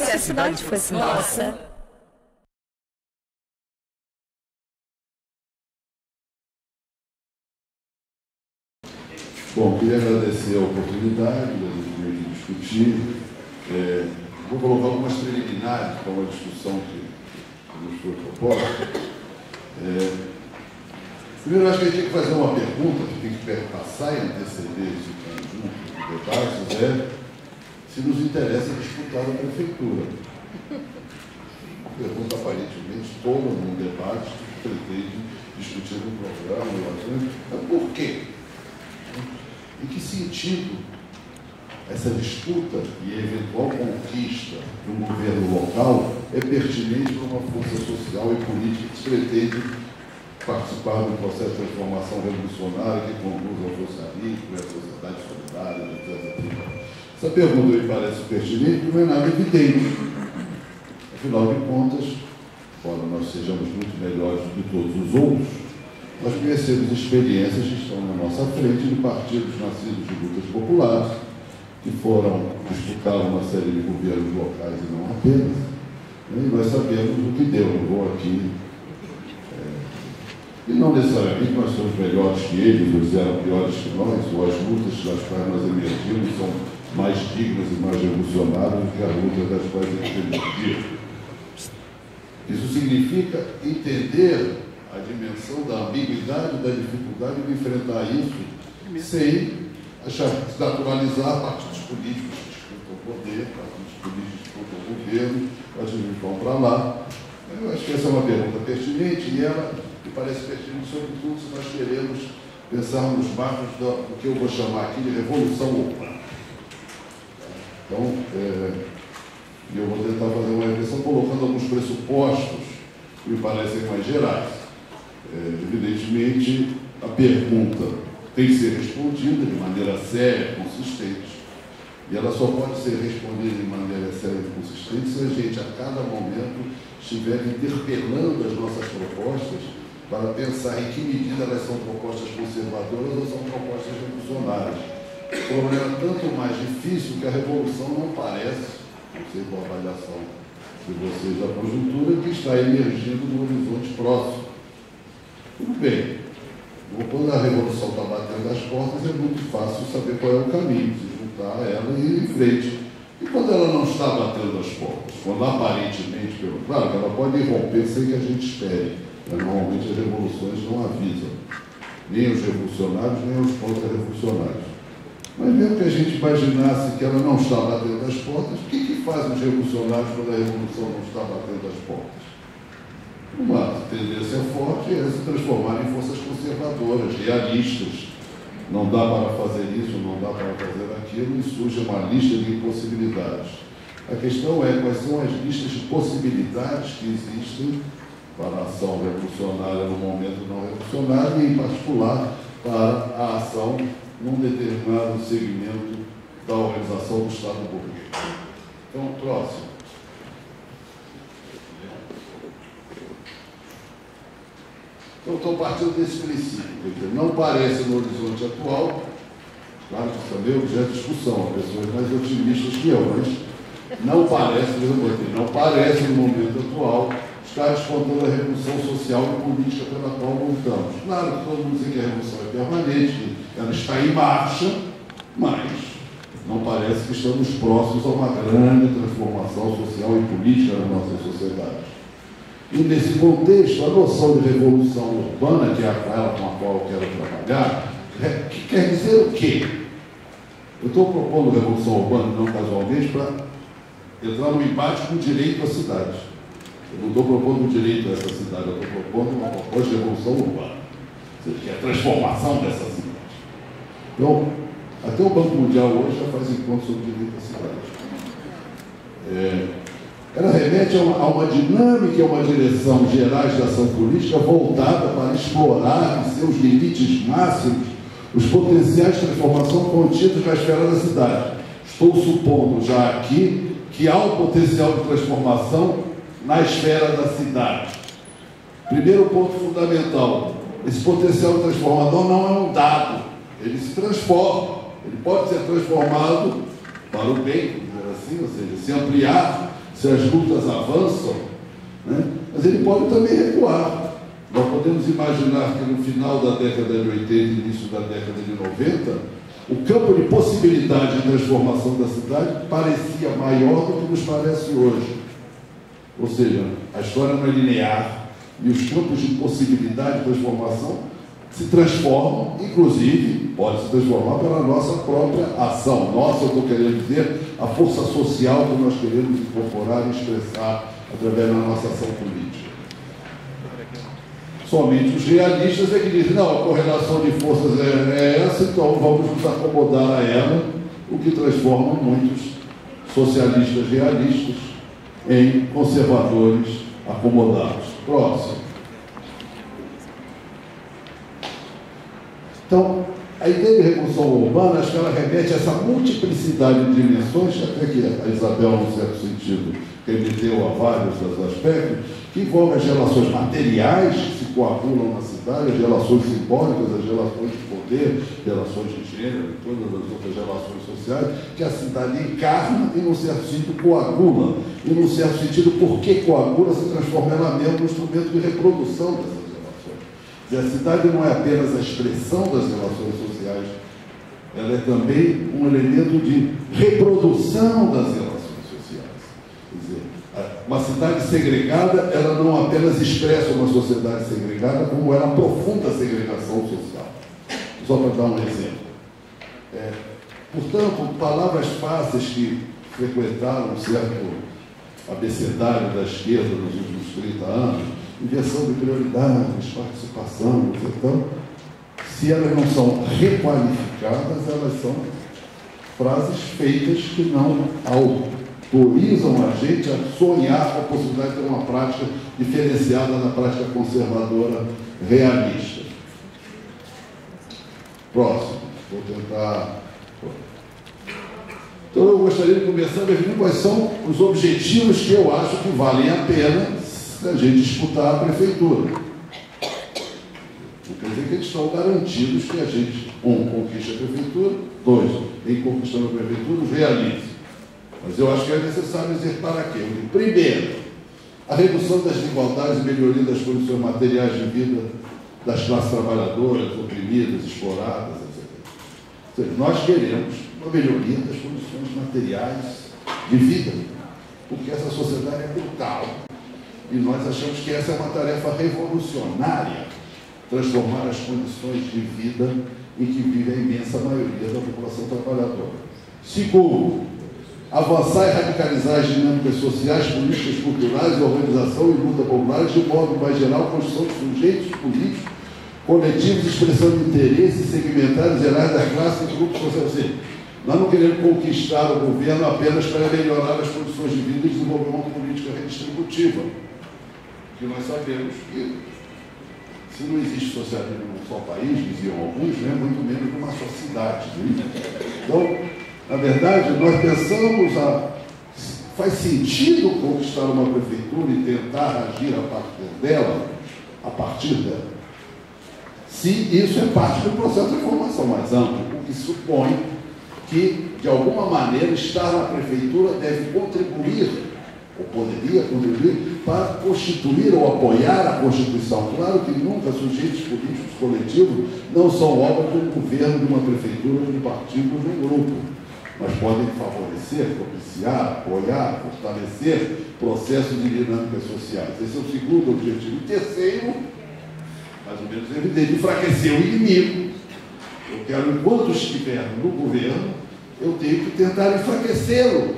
se a cidade fosse nossa. Bom, queria agradecer a oportunidade de discutir. Vou colocar algumas preliminares para uma discussão que nos foi proposta. Primeiro, acho que a gente tem que fazer uma pergunta, que tem que perpassar e anteceder esse conjunto de debates, se nos interessa disputar a prefeitura. Pergunta, aparentemente, todo um debate que pretende discutir um programa, mas por quê? Em que sentido essa disputa e eventual conquista de um governo local é pertinente para uma força social e política que pretende participar do processo de transformação revolucionária que conduz ao socialismo e à sociedade solidária, etc. Essa pergunta me parece pertinente, não é nada evidente. Afinal de contas, embora nós sejamos muito melhores do que todos os outros, nós conhecemos experiências que estão na nossa frente de partidos nascidos de lutas populares, que foram disputar uma série de governos locais e não apenas, e nós sabemos o que deu. Não vou aqui. E não necessariamente nós somos melhores que eles, ou eram piores que nós, ou as lutas das quais nós emergimos são mais dignas e mais revolucionárias do que as lutas das quais eles emergiram. Isso significa entender a dimensão da ambiguidade, da dificuldade de enfrentar isso sem se naturalizar partidos políticos que disputam o poder, partidos políticos que disputam o governo, partidos que vão para lá. Eu acho que essa é uma pergunta pertinente e ela me parece pertinente, sobretudo, se nós queremos pensar nos marcos do que eu vou chamar aqui de revolução urbana. Então, eu vou tentar fazer uma reflexão colocando alguns pressupostos que me parecem mais gerais. Evidentemente, a pergunta tem que ser respondida de maneira séria, consistente, e ela só pode ser respondida de maneira séria e consistente se a gente, a cada momento, estiver interpelando as nossas propostas para pensar em que medida elas são propostas conservadoras ou são propostas revolucionárias. O problema é tanto mais difícil que a revolução não parece, não sei qual a avaliação de vocês da conjuntura, que está emergindo no horizonte próximo. Tudo bem. Quando a revolução está batendo as portas, é muito fácil saber qual é o caminho, se juntar a ela e ir em frente. E quando ela não está batendo as portas, quando aparentemente, claro que ela pode irromper sem que a gente espere, mas normalmente as revoluções não avisam, nem os revolucionários, nem os contra-revolucionários. Mas mesmo que a gente imaginasse que ela não está batendo as portas, o que fazem os revolucionários quando a revolução não está batendo as portas? Uma tendência forte é se transformar em forças conservadoras, realistas. Não dá para fazer isso, não dá para fazer aquilo, e surge uma lista de impossibilidades. A questão é quais são as listas de possibilidades que existem para a ação revolucionária no momento não revolucionário e, em particular, para a ação num determinado segmento da organização do Estado burguês. Então, próximo. Então, estou partindo desse princípio, porque não parece no horizonte atual, claro que também é objeto de discussão, há pessoas mais otimistas que eu, mas não parece, não parece no momento atual estar descontando a revolução social e política pela qual lutamos. Claro que todo mundo diz que a revolução é permanente, que ela está em marcha, mas não parece que estamos próximos a uma grande transformação social e política na nossa sociedade. E, nesse contexto, a noção de revolução urbana, que é aquela com a qual eu quero trabalhar, que quer dizer o quê? Eu estou propondo revolução urbana, não casualmente, para entrar no embate com o direito à cidade. Eu não estou propondo o direito a essa cidade, eu estou propondo uma proposta de revolução urbana, ou seja, que é a transformação dessa cidade. Então, até o Banco Mundial hoje já faz encontros sobre o direito à cidade. Ela remete a uma dinâmica e a uma direção gerais de ação política voltada para explorar em seus limites máximos os potenciais de transformação contidos na esfera da cidade. Estou supondo já aqui que há um potencial de transformação na esfera da cidade. Primeiro ponto fundamental, esse potencial transformador não é um dado, ele se transforma, ele pode ser transformado para o bem, vamos dizer assim, ou seja, se ampliar, se as lutas avançam, né? Mas ele pode também recuar. Nós podemos imaginar que no final da década de 80 e início da década de 90, o campo de possibilidade de transformação da cidade parecia maior do que nos parece hoje. Ou seja, a história não é linear e os campos de possibilidade de transformação se transformam, inclusive, pode se transformar pela nossa própria ação. Nossa, eu estou querendo dizer, a força social que nós queremos incorporar e expressar através da nossa ação política. Somente os realistas é que dizem, não, a correlação de forças é essa, então vamos nos acomodar a ela, o que transforma muitos socialistas realistas em conservadores acomodados. Próximo. Então, a ideia de revolução urbana, acho que ela remete a essa multiplicidade de dimensões, até que a Isabel, num certo sentido, remeteu a vários dos aspectos, que envolvem as relações materiais que se coagulam na cidade, as relações simbólicas, as relações de poder, relações de gênero, todas as outras relações sociais, que a cidade encarna e, num certo sentido, coagula. E, num certo sentido, porque coagula, se transforma ela mesmo no instrumento de reprodução dessas relações. E a cidade não é apenas a expressão das relações sociais, ela é também um elemento de reprodução das relações sociais. Quer dizer, uma cidade segregada, ela não apenas expressa uma sociedade segregada, como ela aprofunda a segregação social. Só para dar um exemplo. Portanto, palavras fáceis que frequentaram um certo abecedário da esquerda nos últimos 30 anos, inversão de prioridades, participação, então, se elas não são requalificadas, elas são frases feitas que não autorizam a gente a sonhar com a possibilidade de ter uma prática diferenciada da prática conservadora realista. Próximo. Vou tentar... Então, eu gostaria de começar definindo quais são os objetivos que eu acho que valem a pena se a gente disputar a prefeitura. Não quer dizer que eles estão garantidos que a gente, conquiste a prefeitura, 2, em conquistando a prefeitura, os realize. Mas eu acho que é necessário dizer para quê? Primeiro, a redução das desigualdades e melhoria das condições materiais de vida das classes trabalhadoras, oprimidas, exploradas, etc. Ou seja, nós queremos uma melhoria das condições materiais de vida, porque essa sociedade é brutal. E nós achamos que essa é uma tarefa revolucionária, transformar as condições de vida em que vive a imensa maioria da população trabalhadora. Segundo, avançar e radicalizar as dinâmicas sociais, políticas, culturais, organização e luta populares, de modo mais geral, construção de sujeitos políticos, coletivos, expressão de interesses segmentados, gerais da classe e grupos sociais. Nós não queremos conquistar o governo apenas para melhorar as condições de vida e desenvolver uma política redistributiva. Porque nós sabemos que, se não existe socialismo num só país, diziam alguns, né, muito menos numa só cidade. Né? Então, na verdade, nós pensamos faz sentido conquistar uma prefeitura e tentar agir a partir dela, se isso é parte do processo de reformação mais amplo, o que supõe que, de alguma maneira, estar na prefeitura deve contribuir, ou poderia contribuir, para constituir ou apoiar a Constituição. Claro que nunca sujeitos políticos coletivos não são obra do governo, de uma prefeitura, de um partido, de um grupo, mas podem favorecer, propiciar, apoiar, fortalecer processos de dinâmicas sociais. Esse é o segundo objetivo. E terceiro, mais ou menos evidente, enfraquecer o inimigo. Eu quero, enquanto estiver no governo, eu tenho que tentar enfraquecê-lo.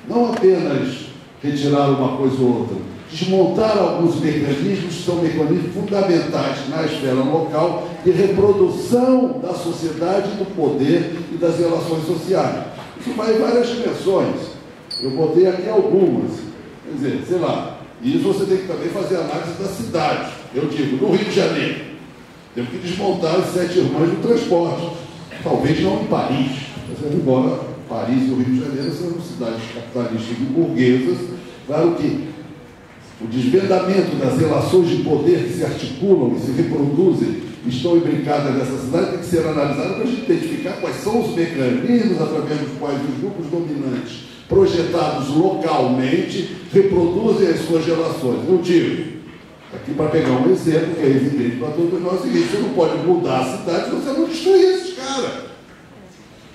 Não apenas retirar uma coisa ou outra, desmontar alguns mecanismos que são mecanismos fundamentais na esfera local de reprodução da sociedade, do poder e das relações sociais. Isso vai em várias dimensões. Eu botei aqui algumas. Quer dizer, sei lá, e isso você tem que também fazer análise da cidade. Eu digo, no Rio de Janeiro, temos que desmontar as 7 irmãs do transporte. Talvez não em Paris, mas embora Paris e o Rio de Janeiro são cidades capitalistas e burguesas, claro que o desvendamento das relações de poder que se articulam e se reproduzem, estão imbricadas nessa cidade, tem que ser analisado para a gente identificar quais são os mecanismos através dos quais os grupos dominantes projetados localmente, reproduzem as suas relações. Eu digo, aqui para pegar um exemplo que é evidente para todos nós, é o seguinte: você não pode mudar a cidade se você não destruir esses caras.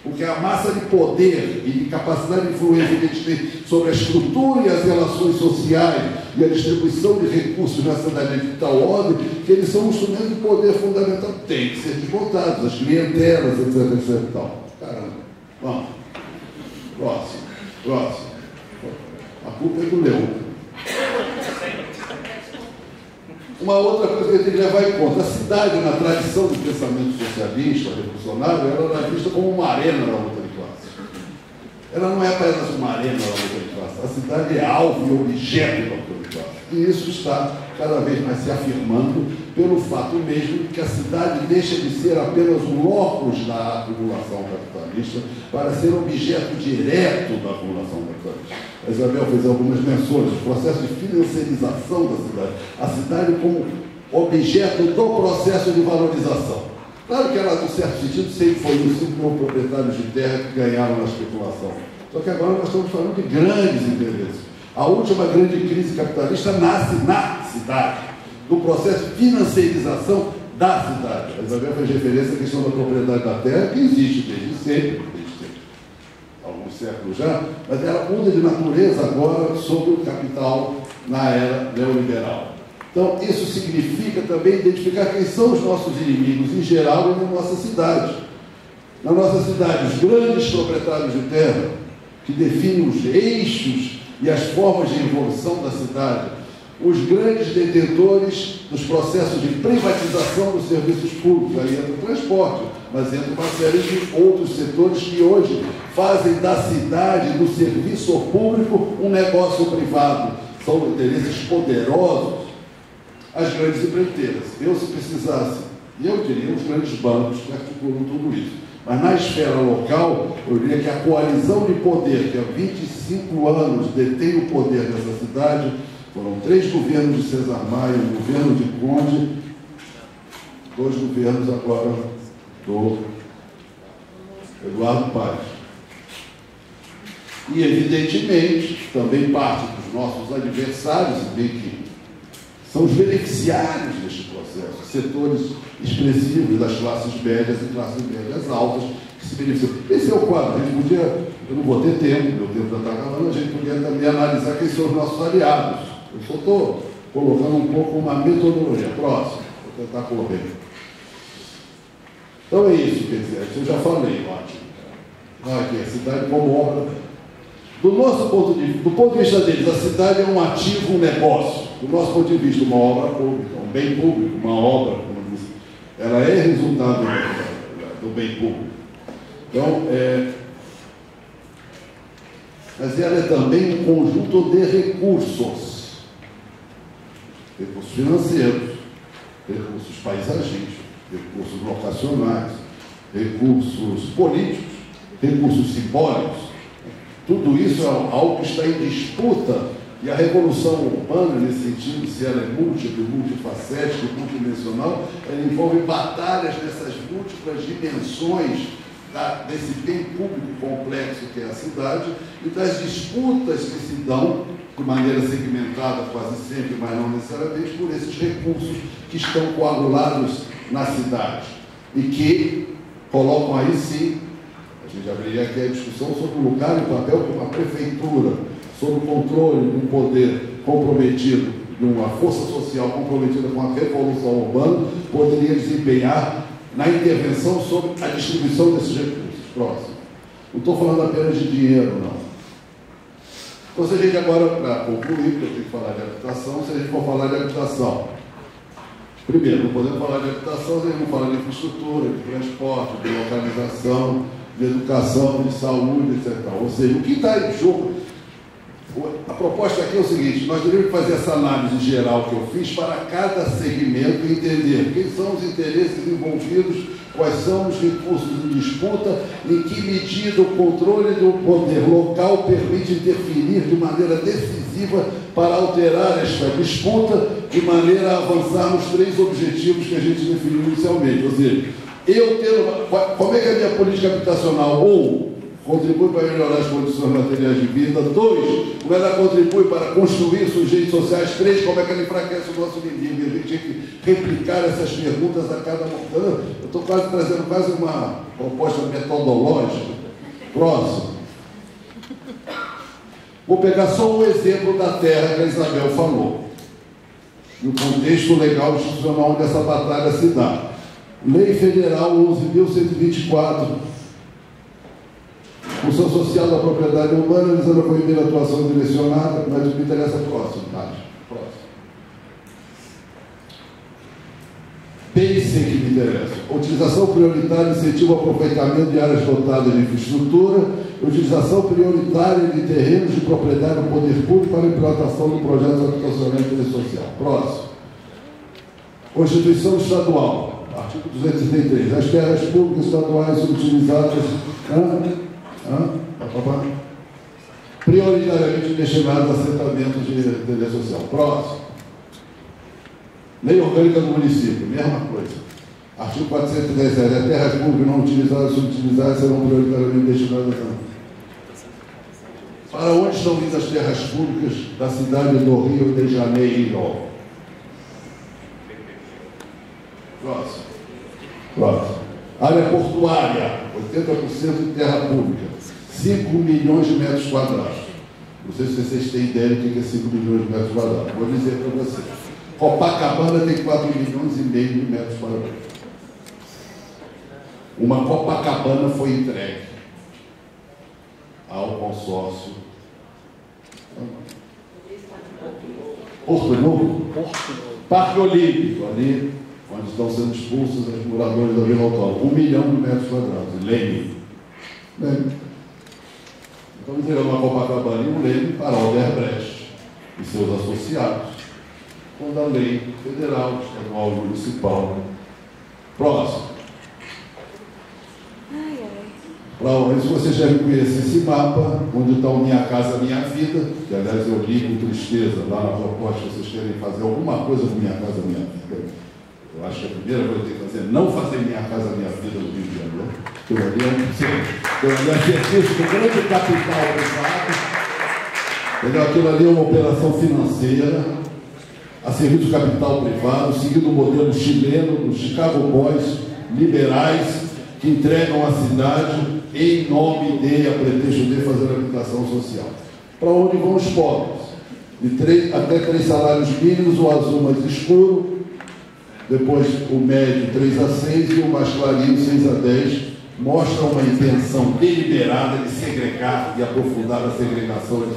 Porque a massa de poder e de capacidade de influência que eles têm sobre a estrutura e as relações sociais e a distribuição de recursos na cidade de tal ordem, que eles são um instrumento de poder fundamental, tem que ser desmontados, as clientelas, etc, etc e tal. Caramba. Vamos. Próximo. A culpa é do leão. Uma outra coisa que a gente tem que levar em conta: a cidade, na tradição do pensamento socialista, revolucionário, ela era vista como uma arena da luta de classe. Ela não é apenas uma arena da luta de classe. A cidade é alvo e objeto da luta de classe. E isso está cada vez mais se afirmando pelo fato mesmo de que a cidade deixa de ser apenas um locus da acumulação capitalista para ser objeto direto da acumulação capitalista. A Isabel fez algumas menções do processo de financiarização da cidade. A cidade como objeto do processo de valorização. Claro que ela, em certo sentido, sempre foi isso, sempre como proprietários de terra que ganharam na especulação. Só que agora nós estamos falando de grandes interesses. A última grande crise capitalista nasce na cidade, do processo de financiarização da cidade. A Isabel fez referência à questão da propriedade da terra, que existe desde sempre, alguns séculos já, mas ela muda de natureza agora sobre o capital na era neoliberal. Então, isso significa também identificar quem são os nossos inimigos em geral e na nossa cidade. Na nossa cidade, os grandes proprietários de terra, que definem os eixos e as formas de evolução da cidade, os grandes detentores dos processos de privatização dos serviços públicos, aí entra o transporte, mas entra uma série de outros setores que hoje fazem da cidade, do serviço público, um negócio privado. São interesses poderosos. As grandes empreiteiras, se precisasse, e eu diria os grandes bancos que articulam tudo isso. Mas na esfera local, eu diria que a coalizão de poder, que há 25 anos detém o poder dessa cidade, foram 3 governos de César Maia, um governo de Conde, 2 governos agora do Eduardo Paes. E, evidentemente, também parte dos nossos adversários, bem que são os beneficiários deste processo, setores expressivos das classes médias e classes médias altas que se beneficiam. Esse é o quadro. A gente podia, eu não vou ter tempo, meu tempo já está acabando, a gente podia também analisar quem são os nossos aliados. Eu só estou colocando um pouco uma metodologia. Próximo, vou tentar correr. Então é isso, quer dizer, isso eu já falei, ótimo. Aqui, a cidade como obra. Do ponto de vista deles, a cidade é um ativo, um negócio. Do nosso ponto de vista, uma obra pública, um bem público, uma obra, como eu disse, ela é resultado do bem público. Então, mas ela é também um conjunto de recursos financeiros, recursos paisagísticos, recursos locacionais, recursos políticos, recursos simbólicos. Tudo isso é algo que está em disputa, e a revolução urbana, nesse sentido, se ela é múltipla, multifacética, multidimensional, ela envolve batalhas nessas múltiplas dimensões desse bem público complexo que é a cidade, e das disputas que se dão, de maneira segmentada quase sempre, mas não necessariamente, por esses recursos que estão coagulados na cidade, e que colocam aí sim. A gente abriria aqui a discussão sobre o lugar e o papel de uma prefeitura, sobre o controle de um poder comprometido, de uma força social comprometida com a revolução urbana, poderia desempenhar na intervenção sobre a distribuição desses recursos. Próximo. Não estou falando apenas de dinheiro, não. Então, se a gente agora, para concluir, porque eu tenho que falar de habitação, se a gente for falar de habitação, primeiro, não podemos falar de habitação se a gente não falar de infraestrutura, de transporte, de localização, de educação, de saúde, etc. Ou seja, o que está em jogo, a proposta aqui é o seguinte: nós deveríamos fazer essa análise geral que eu fiz para cada segmento e entender quem são os interesses envolvidos, quais são os recursos em disputa, em que medida o controle do poder local permite interferir de maneira decisiva para alterar esta disputa, de maneira a avançar nos 3 objetivos que a gente definiu inicialmente. Ou seja, como é que é a minha política habitacional? Ou contribui para melhorar as condições materiais de vida. 2, como ela contribui para construir sujeitos sociais. 3, como é que ela enfraquece o nosso inimigo. E a gente tinha que replicar essas perguntas a cada momento. Eu estou quase trazendo quase uma proposta metodológica. Próximo. Vou pegar só um exemplo da terra que a Isabel falou. E o contexto legal e institucional onde essa batalha se dá. Lei Federal 11.124, função social da propriedade urbana, visando a proibir a atuação direcionada, mas o que interessa é próximo, tá? Próximo. Pense que me interessa. Utilização prioritária, incentivo ao aproveitamento de áreas dotadas de infraestrutura, utilização prioritária de terrenos de propriedade do poder público para a implantação de projetos habitacionais e interesse social. Próximo. Constituição Estadual. Artigo 233. As terras públicas estaduais utilizadas prioritariamente destinadas a assentamentos de interesse social. Próximo. Lei Orgânica do Município. Mesma coisa. Artigo 417. As terras públicas não utilizadas ou subutilizadas serão prioritariamente destinadas a... Para onde estão indo as terras públicas da cidade do Rio de Janeiro? Próximo. Próximo. Área portuária, 80% de terra pública, 5 milhões de metros quadrados. Não sei se vocês têm ideia do que é 5 milhões de metros quadrados. Vou dizer para vocês. Copacabana tem 4 milhões e meio de metros quadrados. Uma Copacabana foi entregue ao consórcio Porto Novo, Parque Olímpico, ali onde estão sendo expulsos os moradores da Vila Autónoma. 1 milhão de metros quadrados. Leme. Então, entregando uma Copacabana e um Leme para Odebrecht e seus associados, quando a lei federal, estadual e municipal. Próximo. Se vocês já conhecem esse mapa, onde está o Minha Casa Minha Vida, que aliás eu li com tristeza lá na proposta, vocês querem fazer alguma coisa com Minha Casa Minha Vida. Eu acho que a primeira coisa que tem que fazer é não fazer Minha Casa Minha Vida no Rio de Janeiro. Aquilo ali é um exercício do grande capital privado. Aquilo ali é uma operação financeira a serviço do capital privado, seguindo o modelo chileno dos Chicago Boys liberais, que entregam a cidade em nome de, a pretexto de fazer habitação social. Para onde vão os pobres? De até 3 salários mínimos, o azul mais escuro, depois o médio 3 a 6 e o mais clarinho 6 a 10, mostram uma intenção deliberada de segregar e aprofundar a segregação e a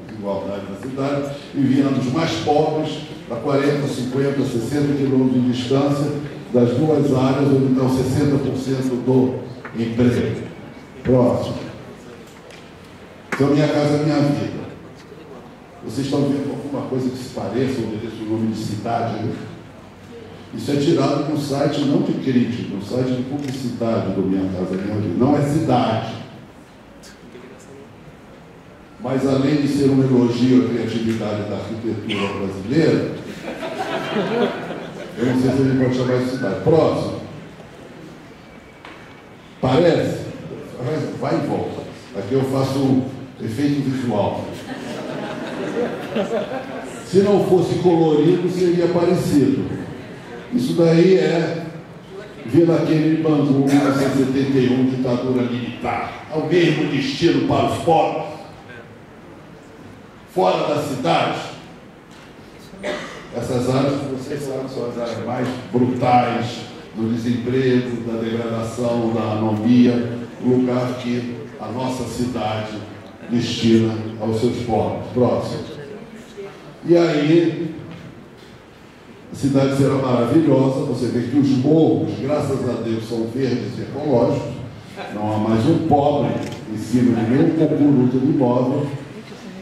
desigualdade na cidade, enviando os mais pobres a 40, 50, 60 quilômetros de distância das duas áreas onde estão 60% do emprego. Próximo. Então, Minha Casa Minha Vida. Vocês estão vendo alguma coisa que se pareça, obedeça o nome de cidade, né? Isso é tirado de um site não de crítica, um site de publicidade do Minha Casa Minha Vida. Não é cidade. Mas além de ser um elogio à criatividade da arquitetura brasileira, eu não sei se a gente pode chamar de cidade. Próximo. Parece? Vai e volta. Aqui eu faço um efeito visual. Se não fosse colorido, seria parecido. Isso daí é Vila Queime Bangu, 1971, ditadura militar. É o mesmo destino para os pobres. Fora da cidade, essas áreas, vocês sabem, são as áreas mais brutais do desemprego, da degradação, da anomia, o lugar que a nossa cidade destina aos seus pobres. Próximo. E aí, a cidade será maravilhosa, você vê que os morros, graças a Deus, são verdes e ecológicos, não há mais um pobre em cima de nenhum cucuruto de imóvel.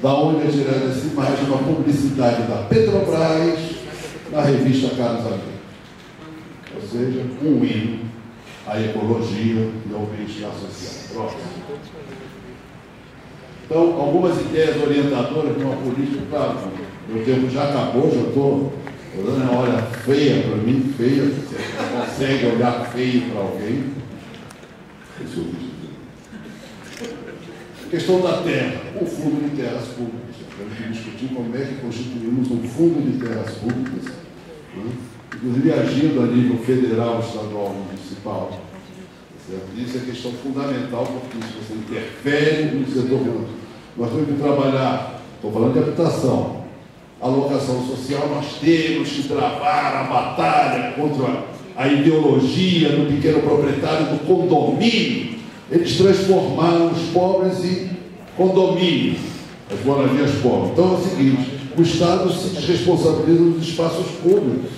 Da onde é tirada essa imagem, uma publicidade da Petrobras na revista Carlos Alberto. Ou seja, um hino à ecologia e ao bem-estar social. Próximo. Então, algumas ideias orientadoras de uma política, claro, meu tempo já acabou, já estou dando uma olha feia para mim, feia, você não consegue olhar feio para alguém. Esse é o vídeo. Questão da terra, o fundo de terras públicas. Temos que discutir como é que constituímos um fundo de terras públicas, né? Inclusive agindo a nível federal, estadual e municipal. Certo? Isso é questão fundamental, porque isso você interfere no setor público. Nós temos que trabalhar, estou falando de habitação, alocação social, nós temos que travar a batalha contra a ideologia do pequeno proprietário do condomínio. Eles transformaram os pobres em condomínio, as moradias pobres. Então é o seguinte, o Estado se desresponsabiliza dos espaços públicos.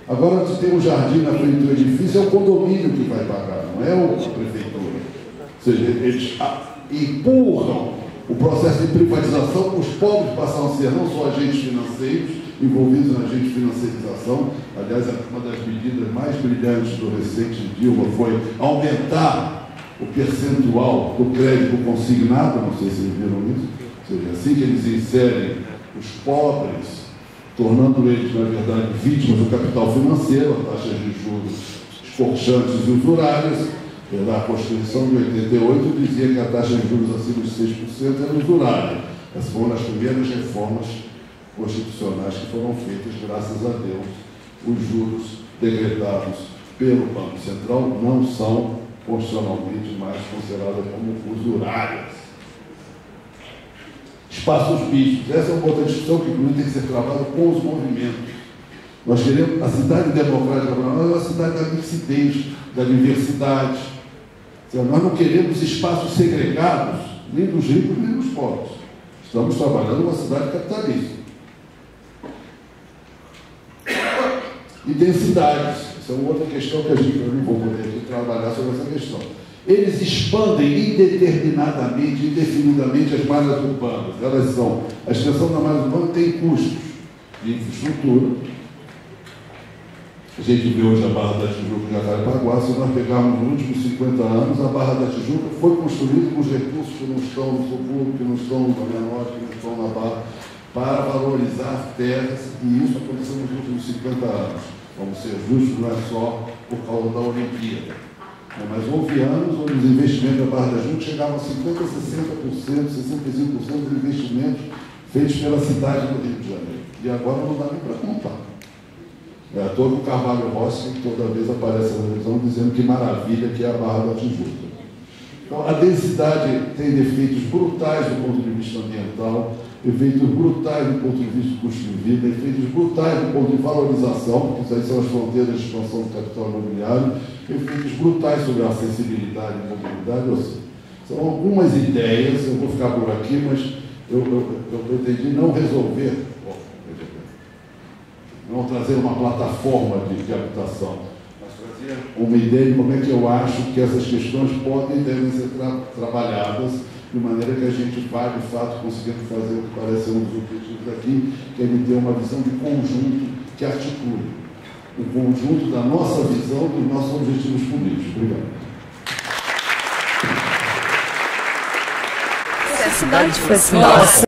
Agora, se tem um jardim na frente do edifício, é o condomínio que vai pagar, não é a prefeitura. Ou seja, eles empurram o processo de privatização, os pobres passam a ser não só agentes financeiros, envolvidos na agente financiarização. Aliás, uma das medidas mais brilhantes do recente Dilma foi aumentar o percentual do crédito consignado, não sei se vocês viram isso, ou seja, assim que eles inserem os pobres, tornando eles, na verdade, vítimas do capital financeiro, taxas de juros escorchantes e usurárias. A Constituição de 88 dizia que a taxa de juros acima de 6% era usurária. Essas foram as primeiras reformas constitucionais que foram feitas, graças a Deus. Os juros decretados pelo Banco Central não são constitucionalmente mais consideradas como usurárias. Espaços mistos. Essa é uma outra discussão que, inclusive, tem que ser travada com os movimentos. Nós queremos a cidade democrática, é uma cidade da mixidez, da diversidade. Nós não queremos espaços segregados, nem dos ricos, nem dos pobres. Estamos trabalhando numa cidade capitalista. E densidades. Essa é uma outra questão que eu não vou poder aqui trabalhar sobre essa questão. Eles expandem indeterminadamente, indefinidamente as malhas urbanas. Elas são, a extensão da malha urbana tem custos de infraestrutura. A gente vê hoje a Barra da Tijuca em Jacarepaguá. Se nós pegarmos nos últimos 50 anos, a Barra da Tijuca foi construída com os recursos que não estão no subúrbio, que não estão no Norte, que não estão na Barra, para valorizar terras, e isso aconteceu nos últimos 50 anos. Vamos ser justos, não é só por causa da Olimpíada. Mas houve anos onde os investimentos da Barra da Tijuca chegavam a 50%, 60%, 65% dos investimentos feitos pela cidade do Rio de Janeiro. E agora não dá nem para contar. É à toa que o Carvalho Rossi, que toda vez aparece na televisão, dizendo que maravilha que é a Barra da Tijuca. Então, a densidade tem defeitos brutais do ponto de vista ambiental, efeitos brutais do ponto de vista do custo de vida, efeitos brutais do ponto de valorização, porque isso aí são as fronteiras de expansão do capital imobiliário, efeitos brutais sobre a acessibilidade e mobilidade. Ou seja, são algumas ideias, eu vou ficar por aqui, mas eu pretendi não resolver, não trazer uma plataforma de habitação, mas trazer uma ideia de como é que eu acho que essas questões podem e devem ser trabalhadas de maneira que a gente vai, de fato, conseguindo fazer o que parece ser um dos objetivos aqui, que é de ter uma visão de conjunto que articule o conjunto da nossa visão dos nossos objetivos políticos. Obrigado. Se a cidade fosse nossa,